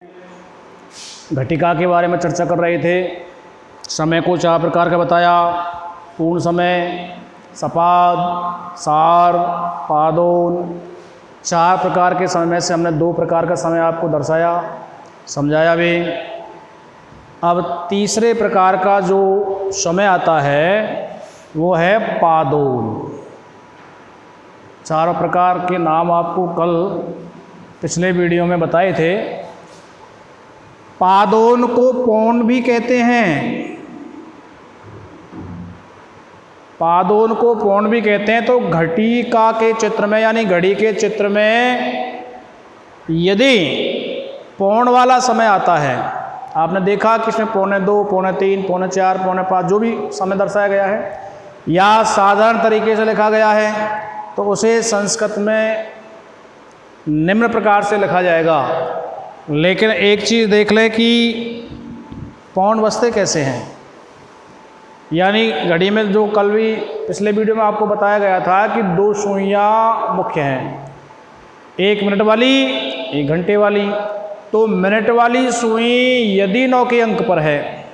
घटिका के बारे में चर्चा कर रहे थे। समय को 4 प्रकार का बताया: पूर्ण समय, सपाद, सार, पादोन। 4 प्रकार के समय में से हमने 2 प्रकार का समय आपको दर्शाया, समझाया भी। अब तीसरे प्रकार का जो समय आता है वो है पादोन। 4 प्रकार के नाम आपको कल पिछले वीडियो में बताए थे। पादोन को पौन भी कहते हैं। पादोन को पौन भी कहते हैं। तो घटिका के चित्र में यानी घड़ी के चित्र में यदि पौन वाला समय आता है, आपने देखा कि इसमें 2:45, 3:45, 4:45, 4:45 जो भी समय दर्शाया गया है या साधारण तरीके से लिखा गया है, तो उसे संस्कृत में निम्न प्रकार से लिखा जाएगा। लेकिन एक चीज़ देख लें कि पौन बजते कैसे हैं। यानी घड़ी में जो कल भी पिछले वीडियो में आपको बताया गया था कि 2 सुइयाँ मुख्य हैं, 1 मिनट वाली, 1 घंटे वाली। तो मिनट वाली सुई यदि 9 के अंक पर है,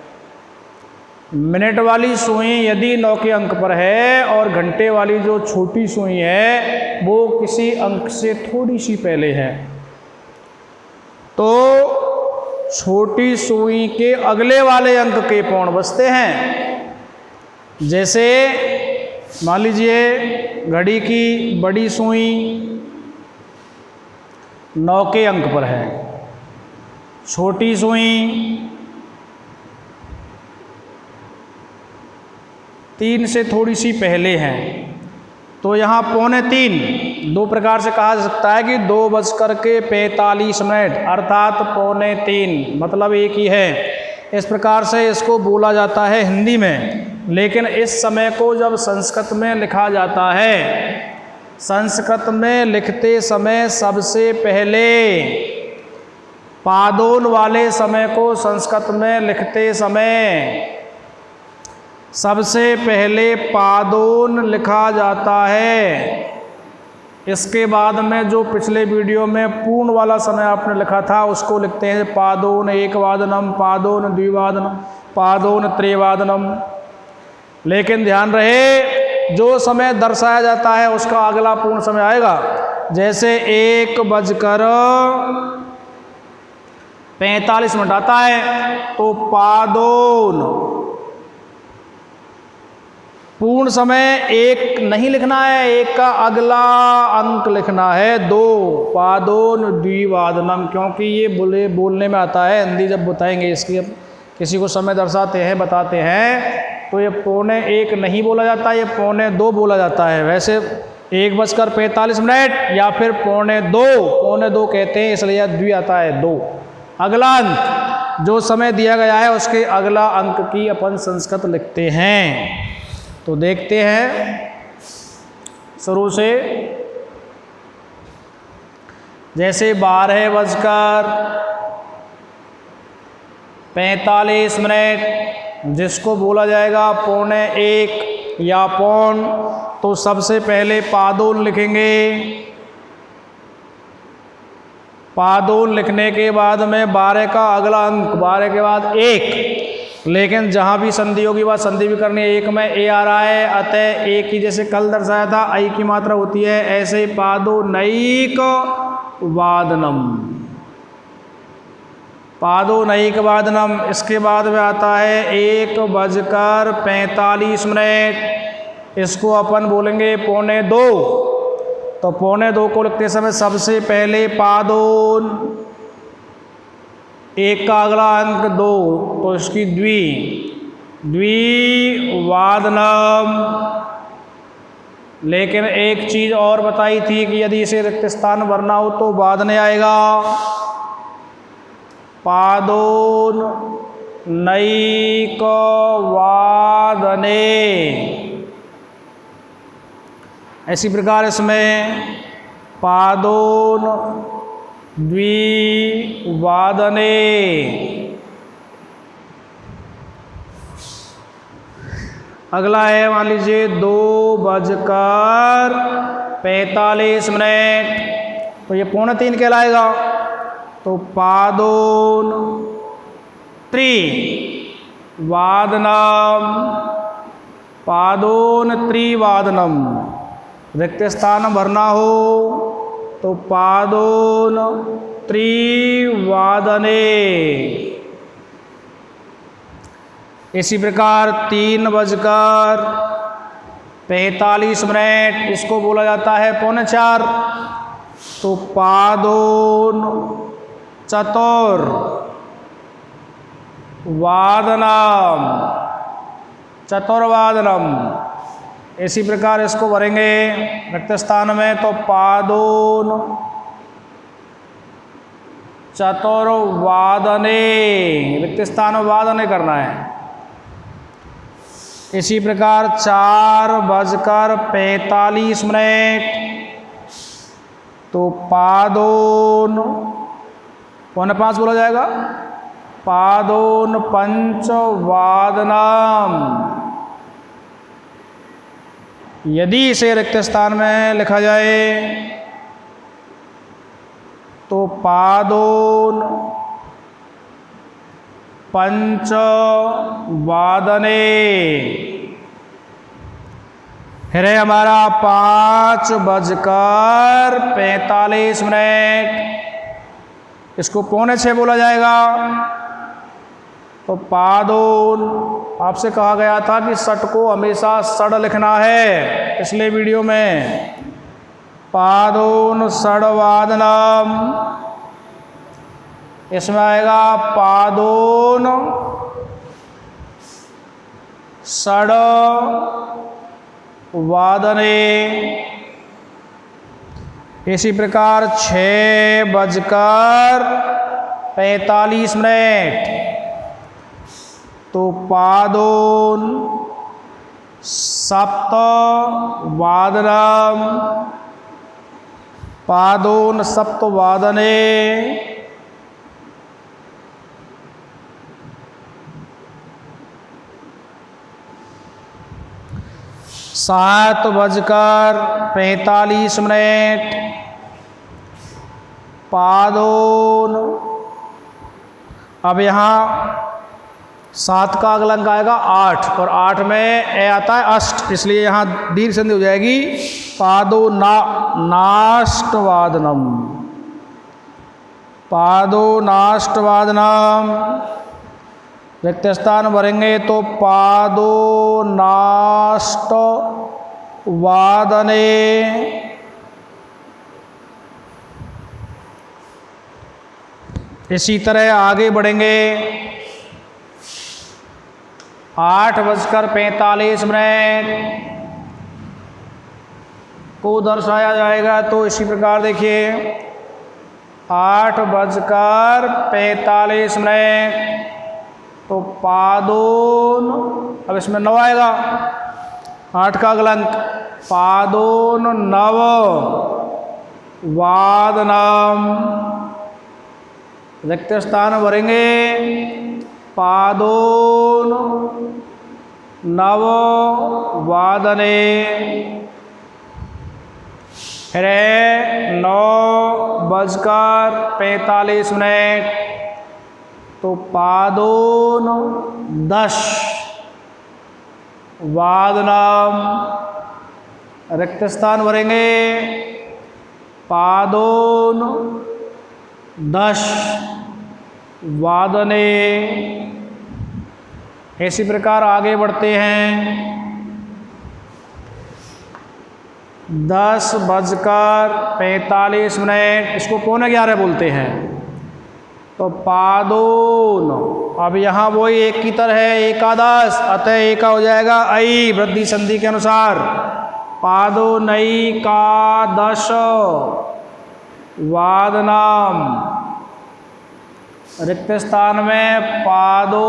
मिनट वाली सुई यदि 9 के अंक पर है और घंटे वाली जो छोटी सुई है वो किसी अंक से थोड़ी सी पहले है, तो छोटी सुई के अगले वाले अंक के पौन बजते हैं। जैसे मान लीजिए घड़ी की बड़ी सुई 9 के अंक पर है, छोटी सुई 3 से थोड़ी सी पहले है, तो यहाँ 2:45 2 प्रकार से कहा जा सकता है कि 2:45 अर्थात 2:45, मतलब एक ही है। इस प्रकार से इसको बोला जाता है हिंदी में। लेकिन इस समय को जब संस्कृत में लिखा जाता है, संस्कृत में लिखते समय सबसे पहले पादोन वाले समय को संस्कृत में लिखते समय सबसे पहले पादोन लिखा जाता है। इसके बाद में जो पिछले वीडियो में पूर्ण वाला समय आपने लिखा था उसको लिखते हैं पादोन एकवादनम, पादोन द्विवादनम, पादोन त्रिवादनम। लेकिन ध्यान रहे, जो समय दर्शाया जाता है उसका अगला पूर्ण समय आएगा। जैसे 1:45 आता है तो पादोन पूर्ण समय 1 नहीं लिखना है, 1 का अगला अंक लिखना है 2, पादोन द्विवादनम। क्योंकि ये बोलने में आता है, हिंदी जब बताएंगे इसकी, किसी को समय दर्शाते हैं बताते हैं तो ये 1:45 नहीं बोला जाता, ये 1:45 बोला जाता है। वैसे 1:45 या फिर 1:45 कहते हैं, इसलिए द्वि आता है 2। अगला अंक जो समय दिया गया है उसके अगला अंक की अपन संस्कृत लिखते हैं। तो देखते हैं शुरू से। जैसे 12:45 जिसको बोला जाएगा 1:45 या पौन, तो सबसे पहले पादोन लिखेंगे। पादोन लिखने के बाद में 12 का अगला अंक, 12 के बाद 1। लेकिन जहाँ भी संधि होगी वह संधि भी करनी है। 1 में ए आ रहा है, अतः 1 की जैसे कल दर्शाया था आई की मात्रा होती है, ऐसे पादोनैक वादनम, पादोनैक। इसके बाद में आता है 1:45। इसको अपन बोलेंगे 2:45। तो 2:45 को लिखते समय सबसे पहले पादोन, 1 का अगला अंक 2, तो इसकी द्विवादनम। लेकिन एक चीज़ और बताई थी कि यदि इसे रिक्त स्थान भरना हो तो वादने आएगा। पादोन नैक वादने। ऐसी प्रकार इसमें पादोन द्विवादने। अगला है मान लीजिए 2:45, तो ये 2:45 कहलाएगा। तो पादोन त्रिवादनम, पादोन त्रिवादनम। रिक्त स्थान भरना हो तो पादोन त्रिवादने। इसी प्रकार 3:45, इसको बोला जाता है 3:45, तो पादोन चतुर्वादनम, चतुर्वादनम। इसी प्रकार इसको भरेंगे रिक्त स्थान में, तो पादोन चतुर्वादने, रिक्त स्थान में वादने करना है। इसी प्रकार 4:45, तो पादोन 4:45 बोला जाएगा, पादोन पंचवादनम। यदि इसे रिक्त स्थान में लिखा जाए तो पादोन पंचवादने। फिर है हमारा 5:45, इसको 5:45 बोला जाएगा, तो पादोन, आपसे कहा गया था कि सट को हमेशा सड़ लिखना है पिछले वीडियो में। पादोन षड्वादनम, इसमें आएगा पादोन षड्वादने। इसी प्रकार 6:45, तो पादोन सप्तवादनम, पादोन सप्तवादने। 7:45, पादोन। अब यहाँ 7 का अगला अंक आएगा 8, और 8 में ए आता है अष्ट, इसलिए यहाँ दीर्घ संधि हो जाएगी, पादो नाष्टवादनम, पादो नाष्टवादनम। रिक्त स्थान भरेंगे तो पादो नाष्टवादने। इसी तरह आगे बढ़ेंगे, 8:45 को दर्शाया जाएगा, तो इसी प्रकार देखिए 8:45, तो पादोन, अब इसमें 9 आएगा, 8 का अगला अंक, पादोन नववादनम। रिक्त स्थान भरेंगे, पादोन नववादने। फिर 9:45, तो पादोन 10वादनम। रिक्त स्थान भरेंगे, पादोन 10वादने। इसी प्रकार आगे बढ़ते हैं, 10:45, इसको 11:15 बोलते हैं, तो पादोन। अब यहाँ वही एक की तरह है, एकादश, अतः एका हो जाएगा ऐ वृद्धि संधि के अनुसार, पादोनैकादश वादनम। रिक्त स्थान में पादोनैकादश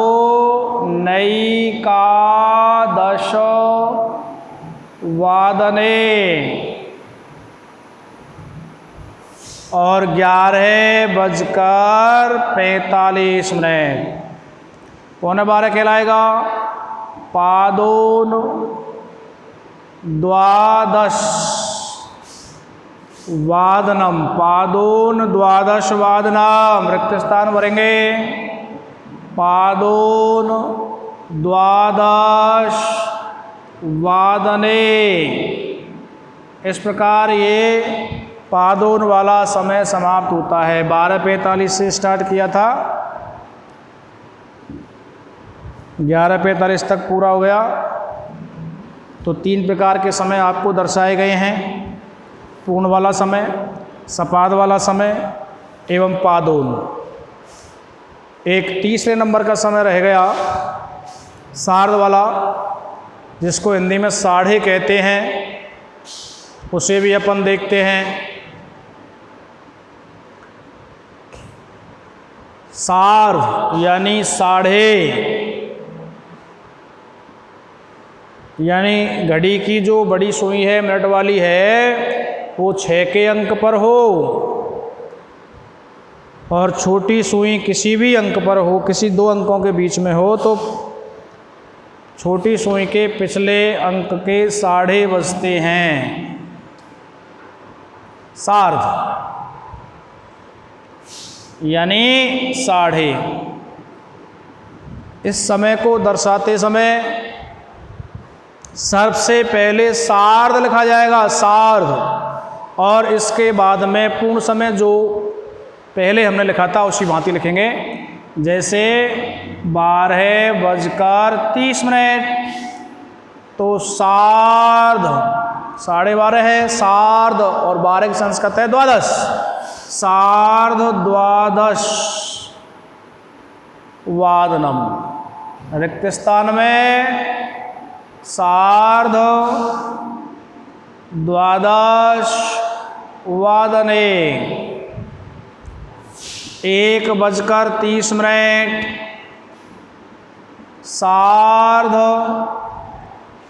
वादने। और 11:45, 11:15 कहलाएगा, पादोन द्वादश वादनम, पादोन द्वादश वादनम, रिक्त स्थान भरेंगे। पादोन द्वादश वादने। इस प्रकार ये पादोन वाला समय समाप्त होता है। 12:45 से स्टार्ट किया था, 11:45 तक पूरा हो गया। तो 3 प्रकार के समय आपको दर्शाए गए हैं, पूर्ण वाला समय, सपाद वाला समय एवं पादोन। एक तीसरे नंबर का समय रह गया सार्ध वाला, जिसको हिंदी में साढ़े कहते हैं, उसे भी अपन देखते हैं। सार्ध यानी साढ़े, यानी घड़ी की जो बड़ी सुई है मिनट वाली है वो 6 के अंक पर हो और छोटी सुई किसी भी अंक पर हो, किसी 2 अंकों के बीच में हो, तो छोटी सुई के पिछले अंक के साढ़े बजते हैं। सार्ध यानी साढ़े। इस समय को दर्शाते समय सबसे पहले सार्ध लिखा जाएगा, सार्ध, और इसके बाद में पूर्ण समय जो पहले हमने लिखा था उसी भांति लिखेंगे। जैसे 12:30 तो सार्ध, 12:30 है सार्ध, और 12 की संस्कृत है द्वादश, सार्ध द्वादश वादनम। रिक्त स्थान में सार्ध द्वादश वादने। 1:30 सार्ध,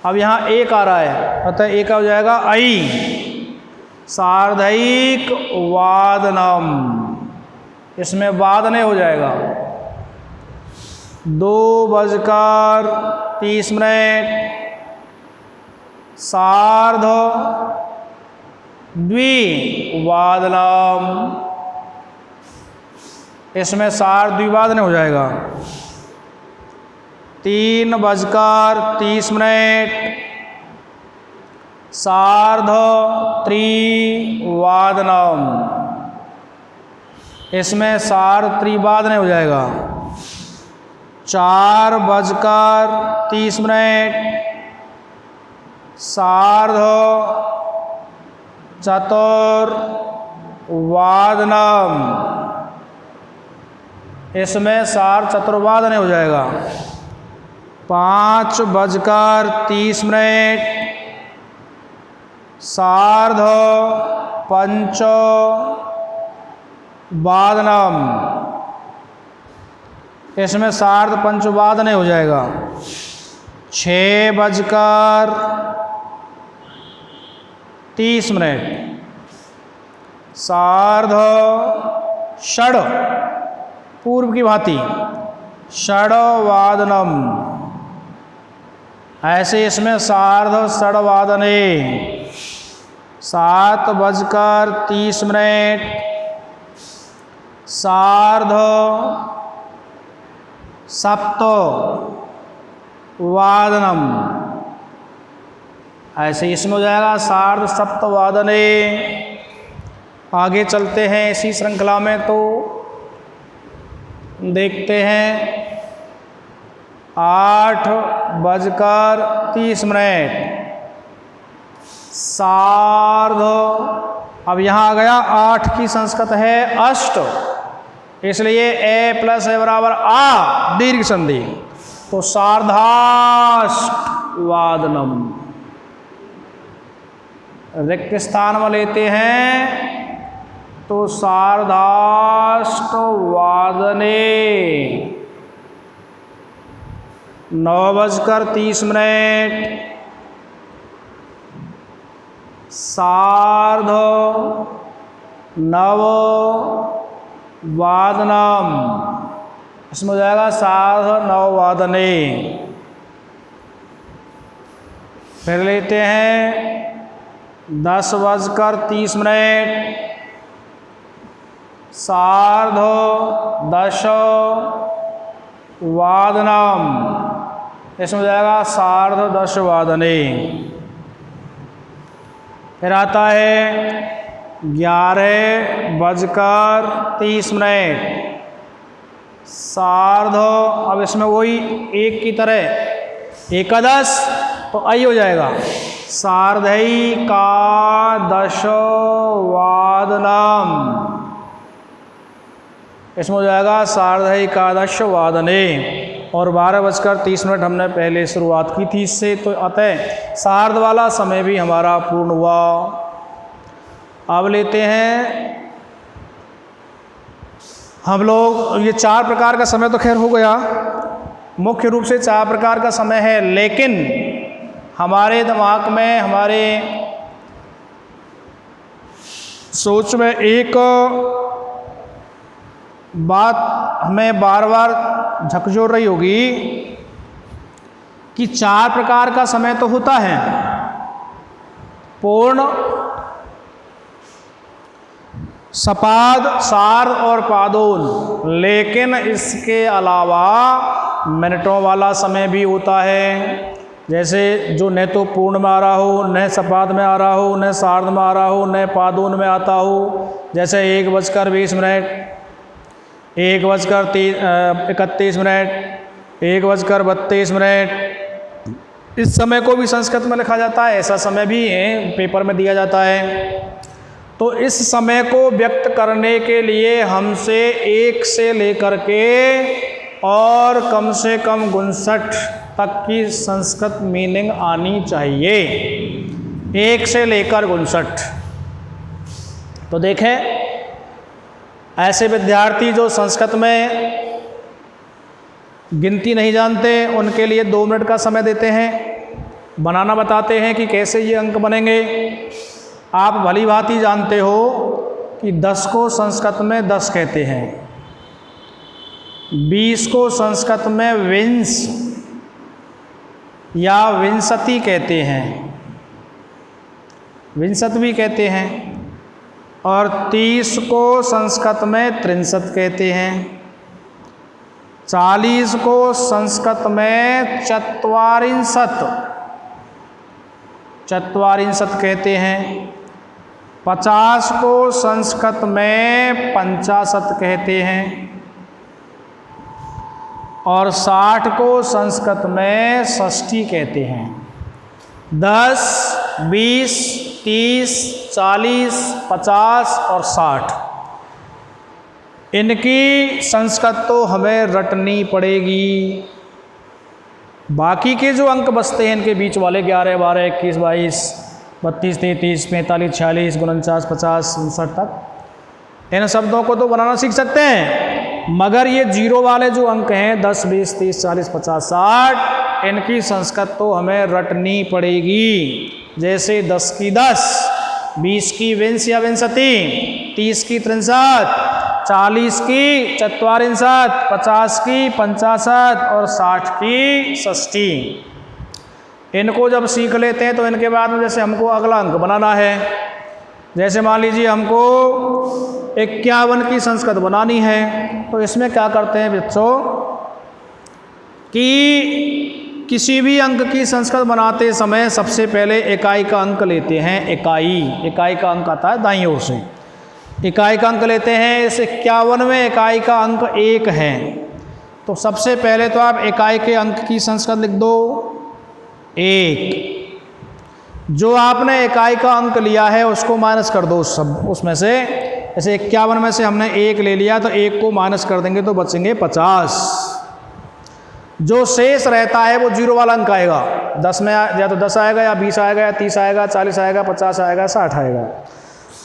अब यहाँ एक आ रहा है, अतः एक हो जाएगा आई, सार्धैक वादनम, इसमें वादने हो जाएगा। 2:30 सार्ध द्विवादनम, इसमें सार्ध द्विवादन हो जाएगा। 3:30 सार्ध त्रिवादनम, इसमें सार्ध त्रिवादन हो जाएगा। 4:30 सार्ध चतुर्वादनम, इसमें सार्ध चतुर्वादन हो जाएगा। 5:30 सार्ध पंचवादनम, इसमें सार्ध पंचवादन हो जाएगा। 6:30 सार्ध षड, पूर्व की भांति षडवादनम, ऐसे इसमें सार्ध षडवादने। 7:30 सार्ध सप्तवादनम, ऐसे इसमें हो जाएगा सार्ध सप्तवादने। आगे चलते हैं इसी श्रृंखला में, तो देखते हैं 8:30 सार्ध, अब यहाँ आ गया 8 की संस्कृत है अष्ट, इसलिए ए प्लस ए बराबर आ, दीर्घ संधि, तो सार्धाष्टवादनम। रिक्त स्थान में लेते हैं तो सार्धाष्टवादने। 9:30 सार्ध नववादनम, इसमें हो जाएगा सार्ध नववादने। फिर लेते हैं 10:30, सार्धदशवादनम, इसमें हो जाएगा सार्धदशवादने। फिर आता है 11:30, सार्ध, अब इसमें वही एक की तरह एकादश, तो आई हो जाएगा सार्धैकादशवादनम, इसमें हो जाएगा सार्धैकादशवादने। और 12:30 हमने पहले शुरुआत की थी इससे, तो अतः सार्ध वाला समय भी हमारा पूर्ण हुआ। अब लेते हैं हम लोग, ये 4 प्रकार का समय तो खैर हो गया, मुख्य रूप से 4 प्रकार का समय है, लेकिन हमारे दिमाग में, हमारे सोच में एक बात हमें बार बार झकझोर रही होगी कि 4 प्रकार का समय तो होता है, पूर्ण, सपाद, सार्ध और पादोन, लेकिन इसके अलावा मिनटों वाला समय भी होता है। जैसे जो न तो पूर्ण में आ रहा हो, न सपाद में आ रहा हो, न सार्ध में आ रहा हो, न पादोन में आता हो। जैसे 1:20, 1:31, 1:32, इस समय को भी संस्कृत में लिखा जाता है, ऐसा समय भी पेपर में दिया जाता है। तो इस समय को व्यक्त करने के लिए हमसे 1 से लेकर के और कम से कम 59 तक की संस्कृत मीनिंग आनी चाहिए, 1 से लेकर 59। तो देखें, ऐसे विद्यार्थी जो संस्कृत में गिनती नहीं जानते, उनके लिए 2 मिनट का समय देते हैं, बनाना बताते हैं कि कैसे ये अंक बनेंगे। आप भली भांति जानते हो कि 10 को संस्कृत में 10 कहते हैं, 20 को संस्कृत में विंश या विंशति कहते हैं, विंशत भी कहते हैं, और 30 को संस्कृत में 63 कहते हैं, 40 को संस्कृत में 44 कहते हैं, 50 को संस्कृत में 85 कहते हैं, और 60 को संस्कृत में 60 कहते हैं। 10, 20, 30, 40, 50 और 60, इनकी संस्कृत तो हमें रटनी पड़ेगी। बाकी के जो अंक बचते हैं इनके बीच वाले 11, 12, 21, 22, 32, 33, 45, 46, 49, 50, 59 तक, इन शब्दों को तो बनाना सीख सकते हैं, मगर ये जीरो वाले जो अंक हैं 10, 20, 30, 40, 50, 60, इनकी संस्कृत तो हमें रटनी पड़ेगी। जैसे 10 की 10, 20 की विंश या विंशति, 30 की 63, 40 की 44, 50 की 65 और 60 की 60। इनको जब सीख लेते हैं तो इनके बाद में जैसे हमको अगला अंक बनाना है, जैसे मान लीजिए हमको 51 की संस्कृत बनानी है, तो इसमें क्या करते हैं बच्चों कि किसी भी अंक की संस्कृत बनाते समय सबसे पहले इकाई का अंक लेते हैं। इकाई का अंक आता है दाईं ओर से, इकाई का अंक लेते हैं। इस 51 में इकाई का अंक 1 है, तो सबसे पहले तो आप इकाई के अंक की संस्कृत लिख दो 1। जो आपने इकाई का अंक लिया है उसको माइनस कर दो उसमें से। जैसे 51 में से हमने 1 ले लिया तो 1 को माइनस कर देंगे तो बचेंगे 50। जो शेष रहता है वो जीरो वाला अंक आएगा। 10 में या तो 10 आएगा या 20 आएगा या 30 आएगा, 40 आएगा, 50 आएगा, 60 आएगा,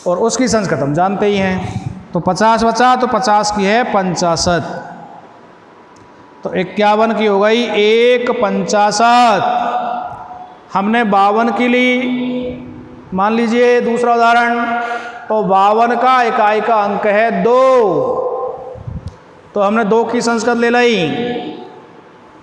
और उसकी संस्कृत हम जानते ही हैं। तो 50 बचा, तो 50 की है 65, तो 51 की हो गई 1/65। हमने 52 की ली, मान लीजिए दूसरा उदाहरण, तो 52 का इकाई का अंक है 2, तो हमने 2 की संस्कृत ले ली।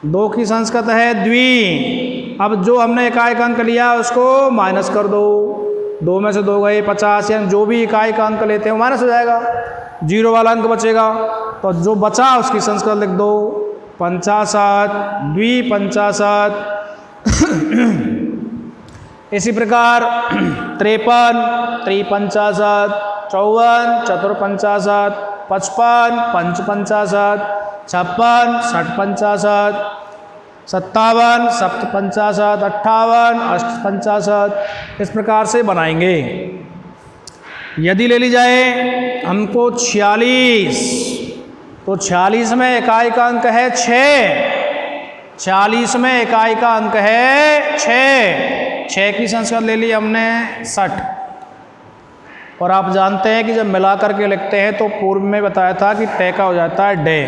2 की संस्कृत है द्वि। अब जो हमने इकाई का अंक लिया उसको माइनस कर दो, 2 में से 2 गए 50, यानी जो भी इकाई का अंक लेते हैं वो माइनस हो जाएगा, 0 वाला अंक बचेगा। तो जो बचा उसकी संस्कृत लिख दो 55, द्विपंचाशत। इसी प्रकार 53, त्रिपंचाशत, 54, चतुर्पंचाशत, 55, पंचपंचाशत, 56, षटपंचाशत, 57, सप्तपंचाशत, 58, अष्टपंचाशत। इस प्रकार से बनाएंगे। यदि ले ली जाए हमको 46, तो 46 में इकाई का अंक है 6। 46 में इकाई का अंक है 6 की संस्कृत ले ली हमने 60। और आप जानते हैं कि जब मिला करके लिखते हैं तो पूर्व में बताया था कि तय का हो जाता है डे,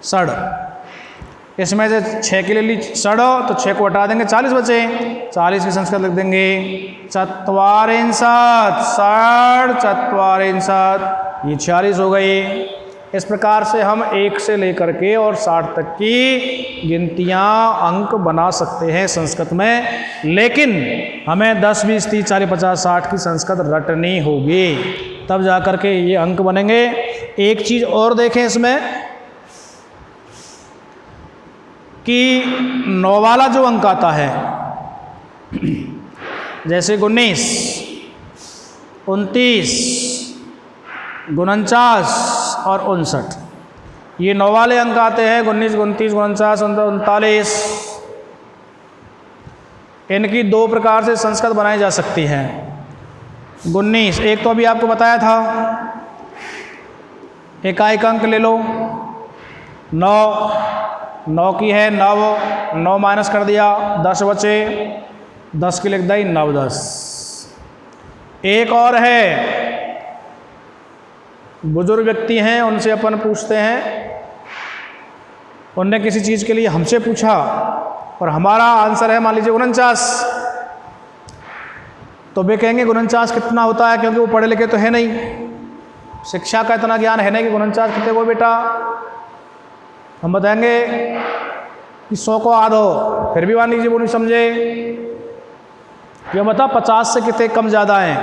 सड़। इसमें से 6 की ले ली सड़ो तो 6 को हटा देंगे, 40 बचे। 40 की संस्कृत लिख देंगे चत्वारिंशत, सड़ चत्वारिंशत, ये 46 हो गई। इस प्रकार से हम 1 से लेकर के और 60 तक की गिनतियाँ अंक बना सकते हैं संस्कृत में, लेकिन हमें 10, 20, 30, 40, 50, 60 की संस्कृत रटनी होगी, तब जा कर के ये अंक बनेंगे। एक चीज़ और देखें इसमें कि 9 वाला जो अंक आता है, जैसे 19, 29, 49 और 59, ये 9 वाले अंक आते हैं। 19, 29, 49, 39। इनकी 2 प्रकार से संस्कृत बनाई जा सकती है। 19, एक तो अभी आपको बताया था, इकाई का अंक ले लो 9 की है 9 माइनस कर दिया 10 बचे, 10 की लिख दी 9, 10। एक और है, बुजुर्ग व्यक्ति हैं उनसे अपन पूछते हैं, उनने किसी चीज़ के लिए हमसे पूछा और हमारा आंसर है मान लीजिए 49, तो वे कहेंगे 49 कितना होता है, क्योंकि वो पढ़े लिखे तो है नहीं, शिक्षा का इतना ज्ञान है नहीं कि 49 कितने को बेटा। हम बताएंगे कि 100 को आधो, फिर भी मान लीजिए वो नहीं समझे, ये बता 50 से कितने कम ज़्यादा हैं,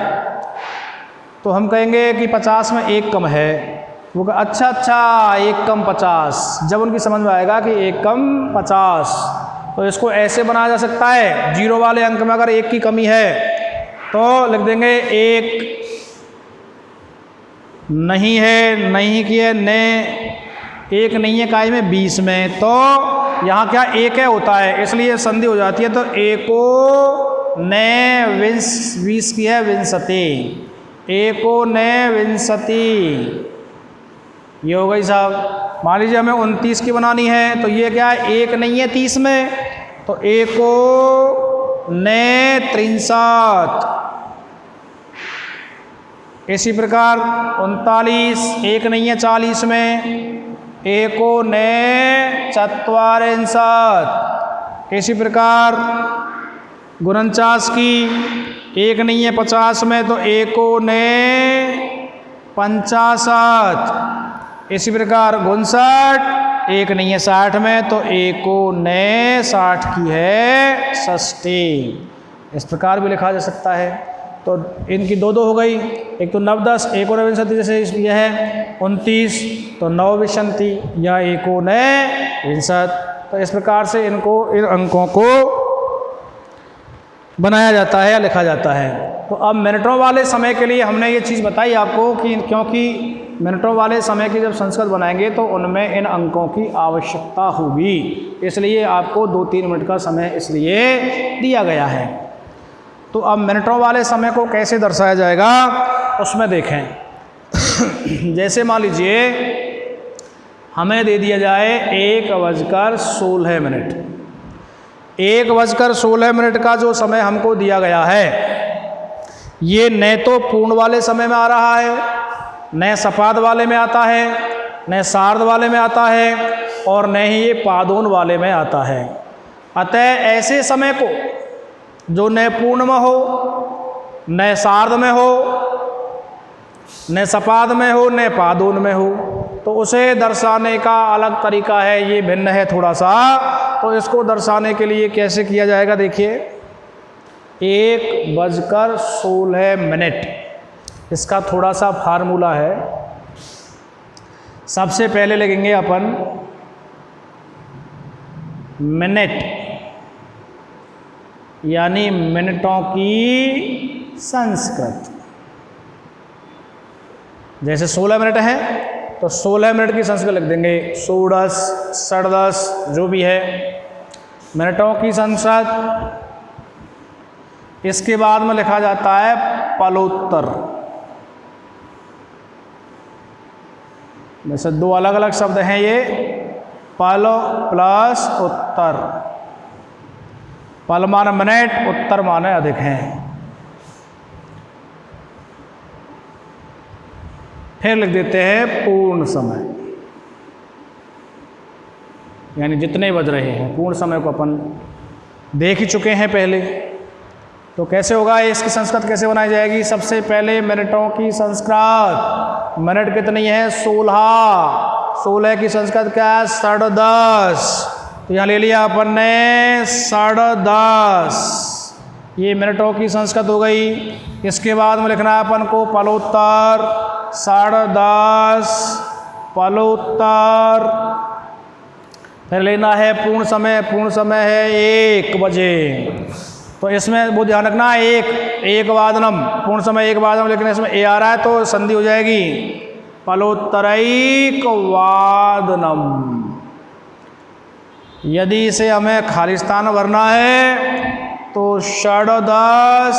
तो हम कहेंगे कि 50 में 1 कम है। वो कहा अच्छा 1 कम 50। जब उनकी समझ में आएगा कि 1 कम 50, तो इसको ऐसे बनाया जा सकता है, 0 वाले अंक में अगर 1 की कमी है तो लिख देंगे 1 नहीं है, नहीं की है, ने 1 नहीं है इकाई में 20 में, तो यहाँ क्या 1 है होता है, इसलिए संधि हो जाती है। तो 1 ने 20 की है विंशति, 1 ने विंशति, ये हो गई साहब। मान लीजिए हमें 29 की बनानी है, तो ये क्या है 1 नहीं है 30 में, तो 1 ने 63। इसी प्रकार 39, 1 नहीं है 40 में, 1 ने 44। इसी प्रकार 49 की 1 नहीं है 50 में, तो 1 ने 65। इसी प्रकार 59, 1 नहीं है 60 में, तो 1 ने 60 की है 60। इस प्रकार भी लिखा जा सकता है। तो इनकी 2 हो गई, एक तो 9, 10, 1 और विंशति, जैसे यह है 29, तो 9 विंशति या 1 ने विंशत। तो इस प्रकार से इन अंकों को बनाया जाता है या लिखा जाता है। तो अब मिनटों वाले समय के लिए हमने ये चीज़ बताई आपको कि क्योंकि मिनटों वाले समय की जब संस्कृत बनाएंगे तो उनमें इन अंकों की आवश्यकता होगी, इसलिए आपको 2-3 मिनट का समय इसलिए दिया गया है। तो अब मिनटों वाले समय को कैसे दर्शाया जाएगा उसमें देखें। जैसे मान लीजिए हमें दे दिया जाए 1:16 1:16 का जो समय हमको दिया गया है, ये न तो पूर्ण वाले समय में आ रहा है, न सपाद वाले में आता है, न सार्ध वाले में आता है, और न ही ये पादोन वाले में आता है। अतः ऐसे समय को जो न पूर्ण में हो, न सार्ध में हो, न सपाद में हो, न पादोन में हो, तो उसे दर्शाने का अलग तरीका है, ये भिन्न है थोड़ा सा। तो इसको दर्शाने के लिए कैसे किया जाएगा देखिए। 1:16। इसका थोड़ा सा फार्मूला है। सबसे पहले लिखेंगे अपन मिनट, यानी मिनटों की संस्कृत। जैसे 16 मिनट है तो 16 मिनट की संस्कृत लिख देंगे, 16, 10, जो भी है मिनटों की संस्कृत। इसके बाद में लिखा जाता है पलोत्तर। वैसे दो अलग अलग शब्द हैं ये, पल प्लस उत्तर। पल माने मिनट, उत्तर माने अधिक हैं। फिर लिख देते हैं पूर्ण समय, यानी जितने बज रहे हैं। पूर्ण समय को अपन देख ही चुके हैं पहले, तो कैसे होगा इसकी संस्कृत कैसे बनाई जाएगी। सबसे पहले मिनटों की संस्कृत, मिनट कितनी है 16, 16 की संस्कृत क्या है 10:30। तो यहाँ ले लिया अपन ने 10:30, ये मिनटों की संस्कृत हो गई। इसके बाद में लिखना है अपन को पलोत्तर, 10:30 पलोत्तर। फिर लेना है पूर्ण समय, पूर्ण समय है 1 बजे। तो इसमें वो ध्यान रखना, एक वादनम, पूर्ण समय 1 वादनम, लेकिन इसमें ए आ रहा है तो संधि हो जाएगी, पलोत्तरैक वादनम। यदि इसे हमें खाली स्थान भरना है तो 10:30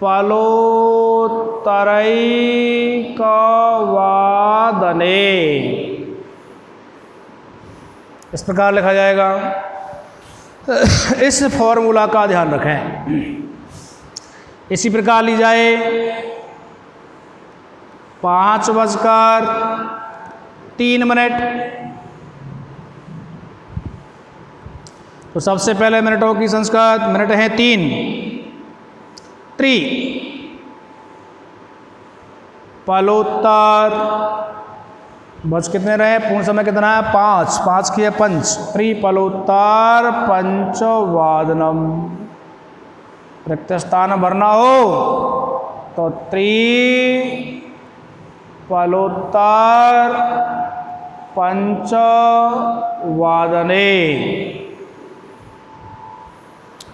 पलोत्तरैक वादने, इस प्रकार लिखा जाएगा। इस फॉर्मूला का ध्यान रखें। इसी प्रकार ली जाए 5:03। तो सबसे पहले मिनटों की संस्कृत, मिनट है 3, त्रि पलोत्तर। बज कितने रहे, पूर्ण समय कितना है 5, 5 की है पंच, त्रिपलोत्तर पंचवादनम। रिक्त स्थान भरना हो तो त्रिपलोत्तर पंचवादने।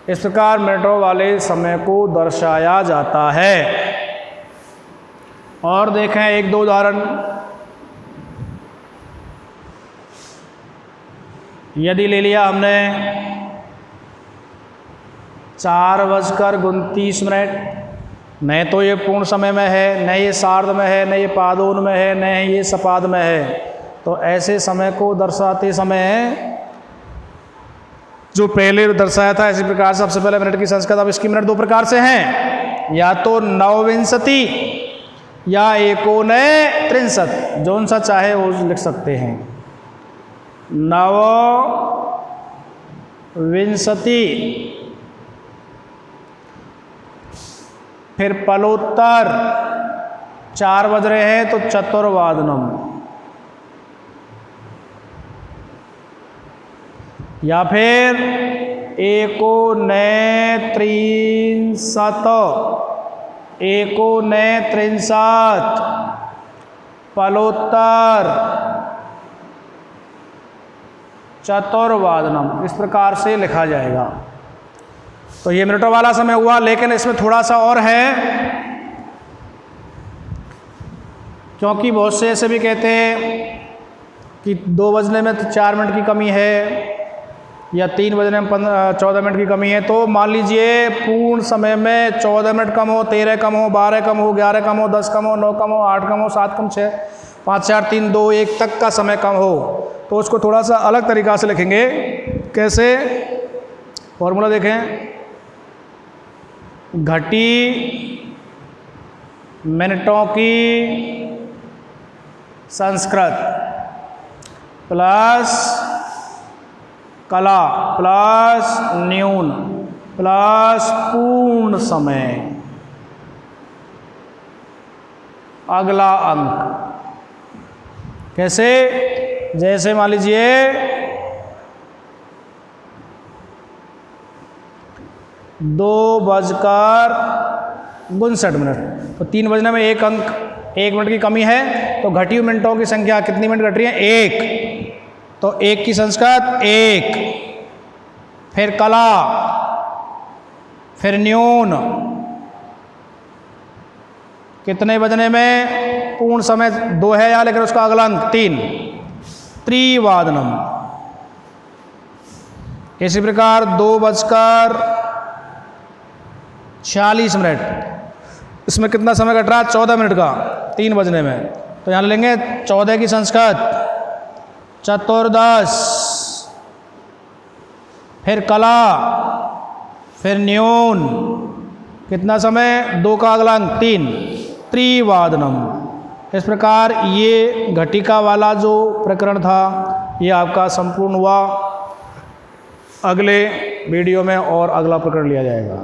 इस प्रकार मिनटों वाले समय को दर्शाया जाता है। और देखें 1-2 उदाहरण। यदि ले लिया हमने 4:29, न तो ये पूर्ण समय में है, न ये सार्ध में है, न ये पादोन में है, न ये सपाद में है। तो ऐसे समय को दर्शाते समय जो पहले दर्शाया था इसी प्रकार से सबसे पहले मिनट की संस्कृत। अब इसकी मिनट 2 प्रकार से हैं, या तो 9:29 या 1:63, जो सा चाहे वो लिख सकते हैं। 9:20, फिर पलोत्तर 4 बज रहे हैं तो चतुर्वादनम, या फिर 1:63 पलोत्तर चतुर्वादनम। इस प्रकार से लिखा जाएगा। तो ये मिनटों वाला समय हुआ, लेकिन इसमें थोड़ा सा और है, क्योंकि बहुत से ऐसे भी कहते हैं कि 2 बजने में 4 मिनट की कमी है, या 3 बजने में 14 मिनट की कमी है। तो मान लीजिए पूर्ण समय में 14 मिनट कम हो, 13 कम हो, 12 कम हो, 11 कम हो, 10 कम हो, 9 कम हो, 8 कम हो, 7 कम, 6, 5, 4, 3, 2, 1 तक का समय कम हो, तो उसको थोड़ा सा अलग तरीक़ा से लिखेंगे। कैसे, फॉर्मूला देखें, घटी मिनटों की संस्कृत प्लस कला प्लस न्यून प्लस पूर्ण समय, अगला अंक। कैसे, जैसे मान लीजिए 2:59। तो 3 बजने में 1 मिनट की कमी है, तो घटी हुई मिनटों की संख्या कितनी मिनट घट रही है? 1। तो 1 की संस्कृत 1, फिर कला, फिर न्यून, कितने बजने में? पूर्ण समय 2 है यहाँ, लेकिन उसका अगला अंक 3, त्रिवादनम। इसी प्रकार 2:46, इसमें कितना समय घट रहा है? 14 मिनट का 3 बजने में। तो यहाँ लेंगे 14 की संस्कृत चतुर्दश, फिर कला, फिर न्यून, कितना समय? 2 का अगला अंक 3, त्रिवादनम। इस प्रकार ये घटिका वाला जो प्रकरण था ये आपका संपूर्ण हुआ। अगले वीडियो में और अगला प्रकरण लिया जाएगा।